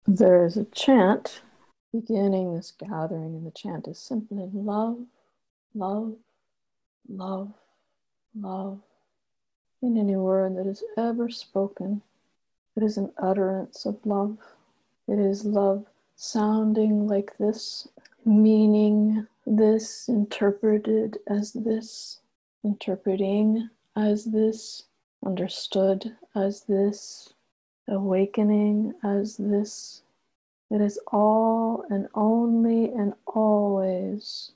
There is a chant beginning this gathering, and the chant is simply love, love, love, love. In any word that is ever spoken, it is an utterance of love. It is love sounding like this, meaning this, interpreted as this, interpreting as this, understood as this, awakening as this. It is all and only and always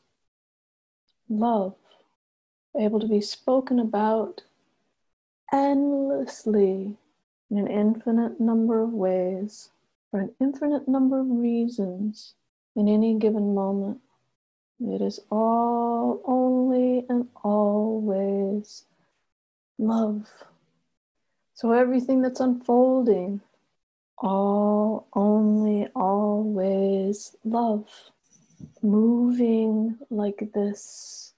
love, able to be spoken about endlessly in an infinite number of ways, for an infinite number of reasons in any given moment. It is all, only, and always love. So everything that's unfolding, all, only, always love. Moving like this,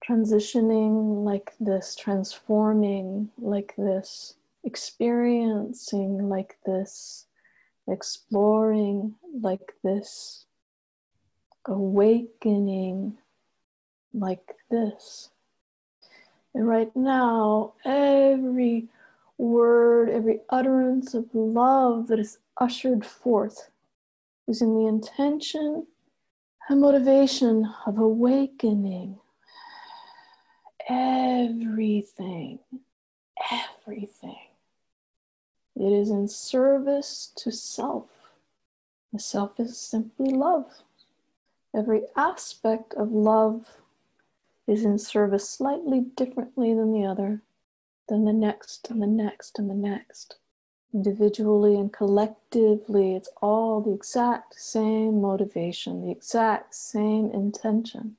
transitioning like this, transforming like this, experiencing like this, exploring like this, awakening like this. And right now, every word, every utterance of love that is ushered forth is in the intention and motivation of awakening everything. It is in service to self. The self is simply love. Every aspect of love is in service slightly differently than the other, than the next and the next and the next. Individually and collectively, it's all the exact same motivation, the exact same intention.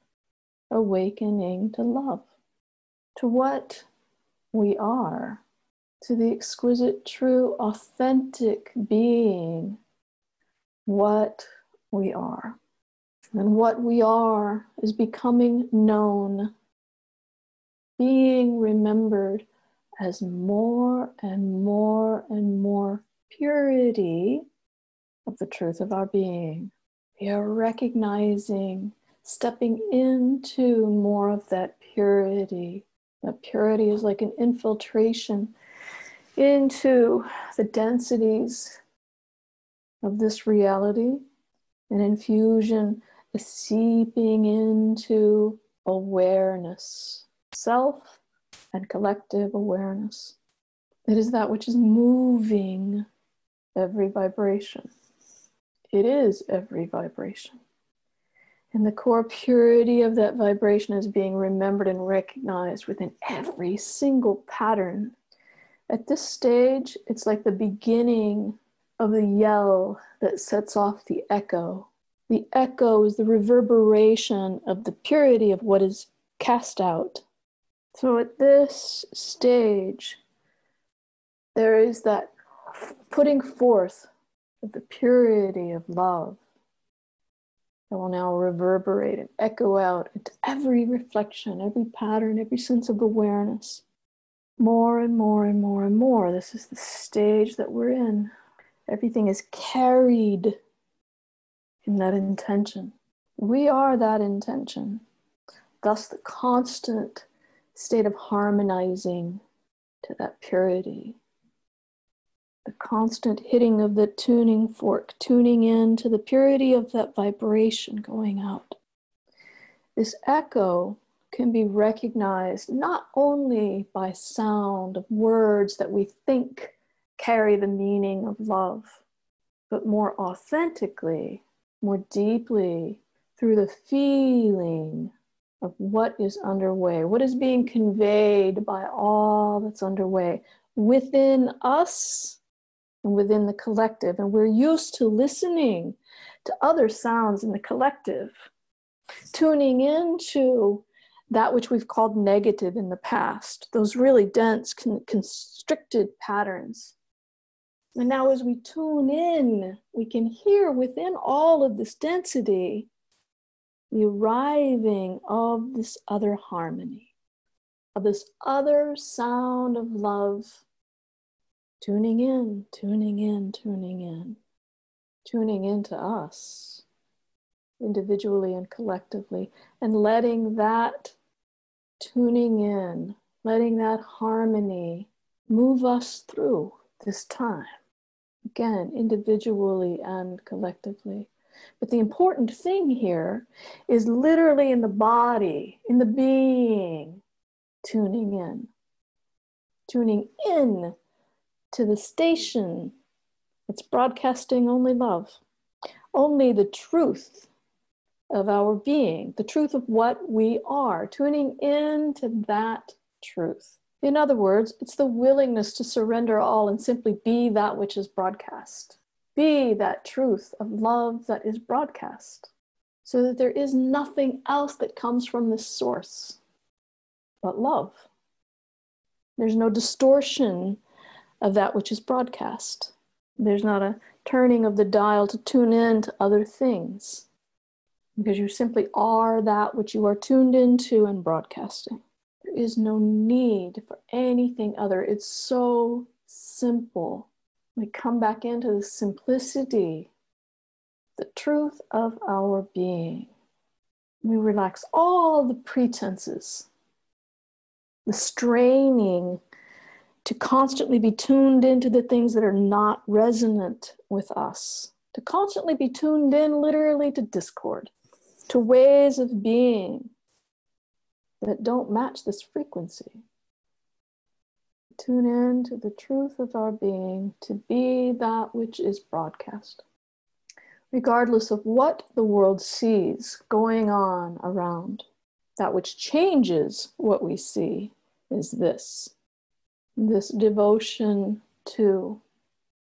Awakening to love, to what we are, to the exquisite, true, authentic being, what we are. And what we are is becoming known, being remembered as more and more and more purity of the truth of our being. We are recognizing, stepping into more of that purity. That purity is like an infiltration into the densities of this reality, an infusion, a seeping into awareness, self and collective awareness. It is that which is moving every vibration. It is every vibration. And the core purity of that vibration is being remembered and recognized within every single pattern. At this stage, it's like the beginning of the yell that sets off the echo. The echo is the reverberation of the purity of what is cast out. So at this stage, there is that putting forth of the purity of love that will now reverberate and echo out into every reflection, every pattern, every sense of awareness. More and more and more and more. This is the stage that we're in. Everything is carried in that intention. We are that intention. Thus the constant state of harmonizing to that purity. The constant hitting of the tuning fork, tuning in to the purity of that vibration going out. This echo can be recognized not only by sound of words that we think carry the meaning of love, but more authentically, more deeply, through the feeling of what is underway, what is being conveyed by all that's underway within us and within the collective. And we're used to listening to other sounds in the collective, tuning into that which we've called negative in the past, those really dense, constricted patterns. And now as we tune in, we can hear within all of this density the arriving of this other harmony, of this other sound of love, tuning in, tuning in, tuning in, tuning into us individually and collectively, and letting that tuning in, letting that harmony move us through this time. Again, individually and collectively. But the important thing here is literally in the body, in the being, tuning in to the station that's broadcasting only love, only the truth of our being, the truth of what we are, tuning into that truth. In other words, it's the willingness to surrender all and simply be that which is broadcast. Be that truth of love that is broadcast, so that there is nothing else that comes from this source but love. There's no distortion of that which is broadcast. There's not a turning of the dial to tune in to other things, because you simply are that which you are tuned into and broadcasting. There is no need for anything other. It's so simple. We come back into the simplicity, the truth of our being. We relax all the pretenses, the straining to constantly be tuned into the things that are not resonant with us, to constantly be tuned in literally to discord, to ways of being that don't match this frequency. Tune in to the truth of our being, to be that which is broadcast. Regardless of what the world sees going on around, that which changes what we see is this devotion to,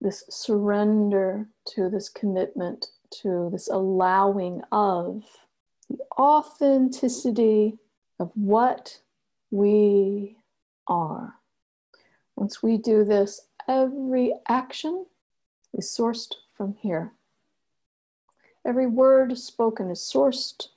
this surrender to, this commitment to, this allowing of the authenticity of what we are. Once we do this, every action is sourced from here. Every word spoken is sourced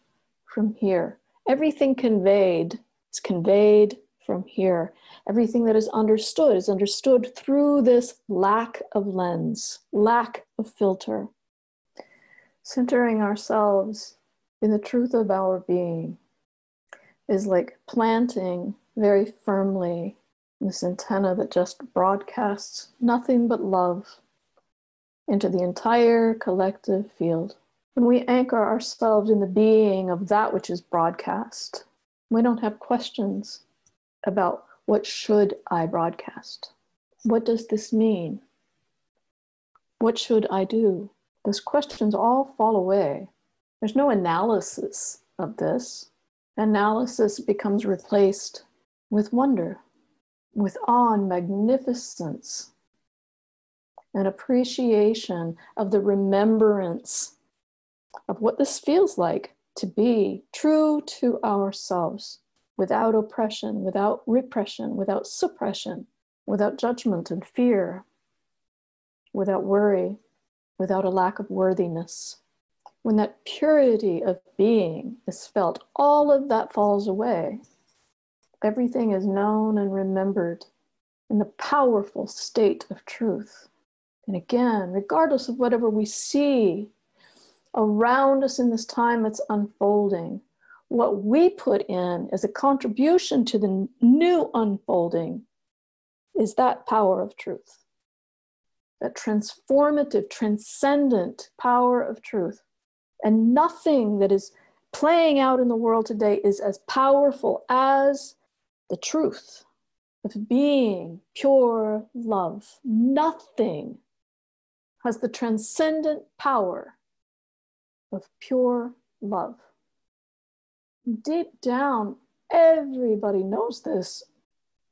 from here. Everything conveyed is conveyed from here. Everything that is understood through this lack of lens, lack of filter. Centering ourselves in the truth of our being is like planting very firmly this antenna that just broadcasts nothing but love into the entire collective field. When we anchor ourselves in the being of that which is broadcast, we don't have questions about what should I broadcast? What does this mean? What should I do? Those questions all fall away. There's no analysis of this. Analysis becomes replaced with wonder, with awe and magnificence, an appreciation of the remembrance of what this feels like to be true to ourselves, without oppression, without repression, without suppression, without judgment and fear, without worry, without a lack of worthiness. When that purity of being is felt, all of that falls away. Everything is known and remembered in the powerful state of truth. And again, regardless of whatever we see around us in this time that's unfolding, what we put in as a contribution to the new unfolding is that power of truth, that transformative, transcendent power of truth. And nothing that is playing out in the world today is as powerful as the truth of being pure love. Nothing has the transcendent power of pure love. Deep down, everybody knows this.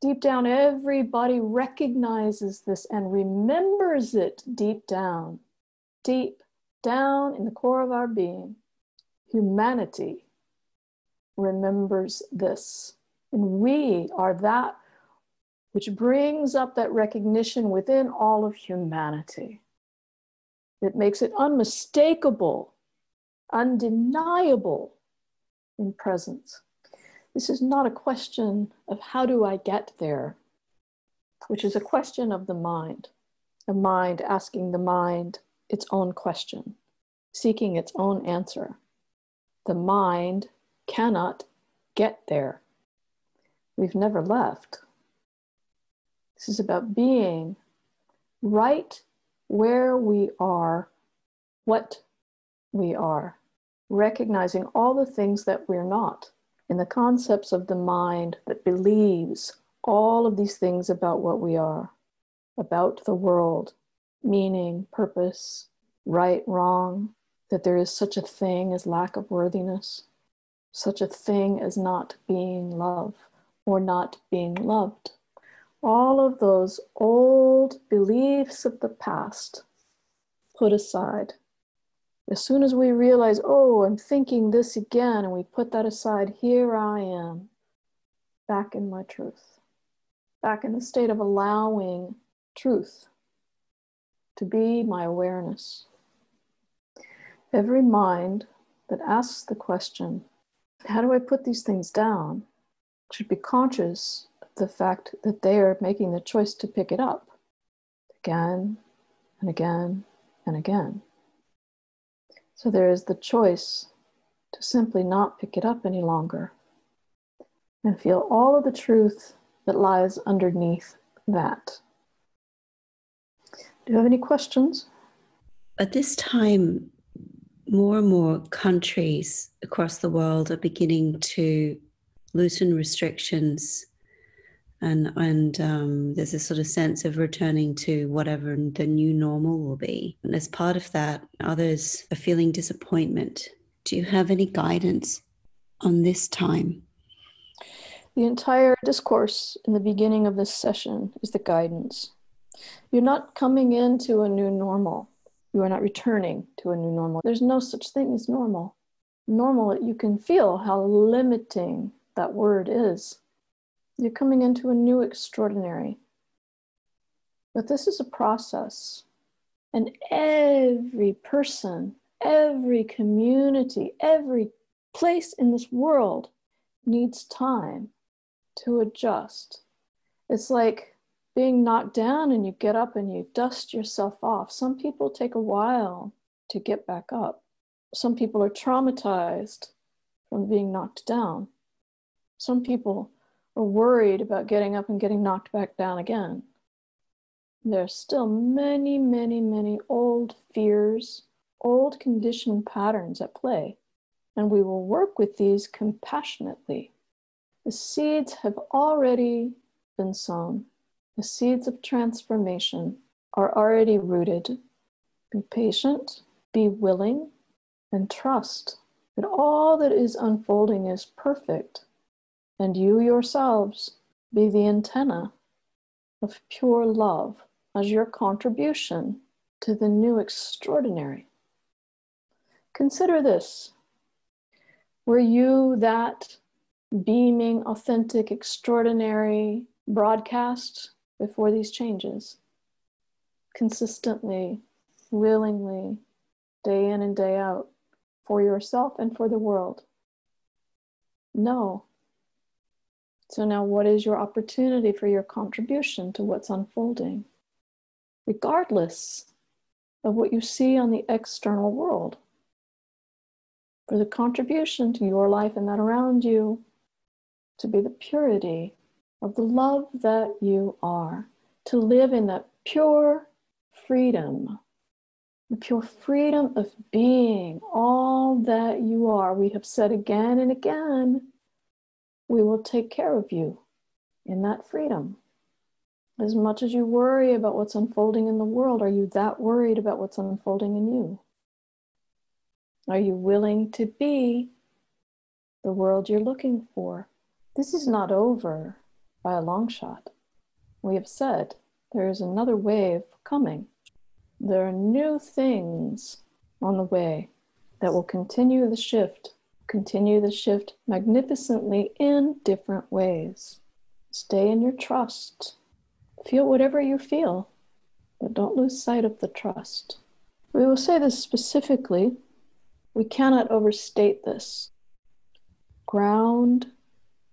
Deep down, everybody recognizes this and remembers it deep down in the core of our being. Humanity remembers this. And we are that which brings up that recognition within all of humanity. It makes it unmistakable, undeniable in presence. This is not a question of how do I get there, which is a question of the mind asking the mind its own question, seeking its own answer. The mind cannot get there. We've never left. This is about being right where we are, what we are, recognizing all the things that we're not, in the concepts of the mind that believes all of these things about what we are, about the world, meaning, purpose, right, wrong, that there is such a thing as lack of worthiness, such a thing as not being love or not being loved. All of those old beliefs of the past put aside. As soon as we realize, oh, I'm thinking this again, and we put that aside, here I am, back in my truth, back in the state of allowing truth to be my awareness. Every mind that asks the question, how do I put these things down, should be conscious of the fact that they are making the choice to pick it up again and again and again. So there is the choice to simply not pick it up any longer and feel all of the truth that lies underneath that. Do you have any questions? At this time, more and more countries across the world are beginning to loosen restrictions, and there's a sort of sense of returning to whatever the new normal will be. And as part of that, others are feeling disappointment. Do you have any guidance on this time? The entire discourse in the beginning of this session is the guidance. You're not coming into a new normal. You are not returning to a new normal. There's no such thing as normal. Normal, you can feel how limiting that word is. You're coming into a new extraordinary. But this is a process. And every person, every community, every place in this world needs time to adjust. It's like being knocked down and you get up and you dust yourself off. Some people take a while to get back up. Some people are traumatized from being knocked down. Some people are worried about getting up and getting knocked back down again. There's still many, many, many old fears, old conditioned patterns at play, and we will work with these compassionately. The seeds have already been sown. The seeds of transformation are already rooted. Be patient, be willing, and trust that all that is unfolding is perfect, and you yourselves be the antenna of pure love as your contribution to the new extraordinary. Consider this. Were you that beaming, authentic, extraordinary broadcast before these changes? Consistently, willingly, day in and day out, for yourself and for the world? No. So now what is your opportunity for your contribution to what's unfolding? Regardless of what you see on the external world, for the contribution to your life and that around you to be the purity of the love that you are, to live in that pure freedom, the pure freedom of being all that you are. We have said again and again, we will take care of you in that freedom. As much as you worry about what's unfolding in the world, are you that worried about what's unfolding in you? Are you willing to be the world you're looking for? This is not over by a long shot. We have said there is another wave coming. There are new things on the way that will continue the shift magnificently in different ways. Stay in your trust. Feel whatever you feel, but don't lose sight of the trust. We will say this specifically. We cannot overstate this. Ground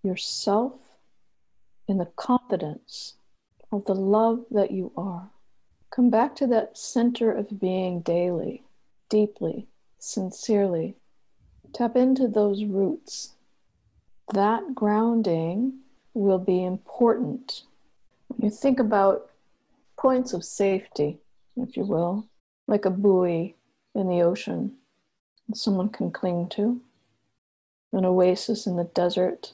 yourself in the confidence of the love that you are. Come back to that center of being daily, deeply, sincerely. Tap into those roots. That grounding will be important. When you think about points of safety, if you will, like a buoy in the ocean that someone can cling to, an oasis in the desert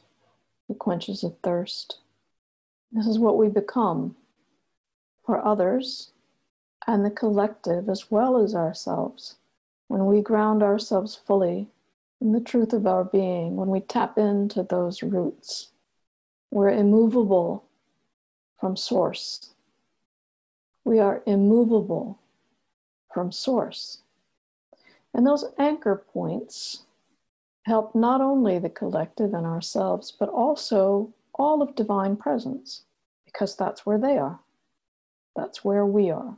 that quenches a thirst. This is what we become for others and the collective as well as ourselves. When we ground ourselves fully in the truth of our being, when we tap into those roots, we're immovable from source. We are immovable from source. And those anchor points help not only the collective and ourselves, but also all of divine presence, because that's where they are. That's where we are.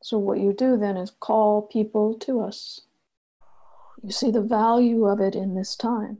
So what you do then is call people to us. You see the value of it in this time.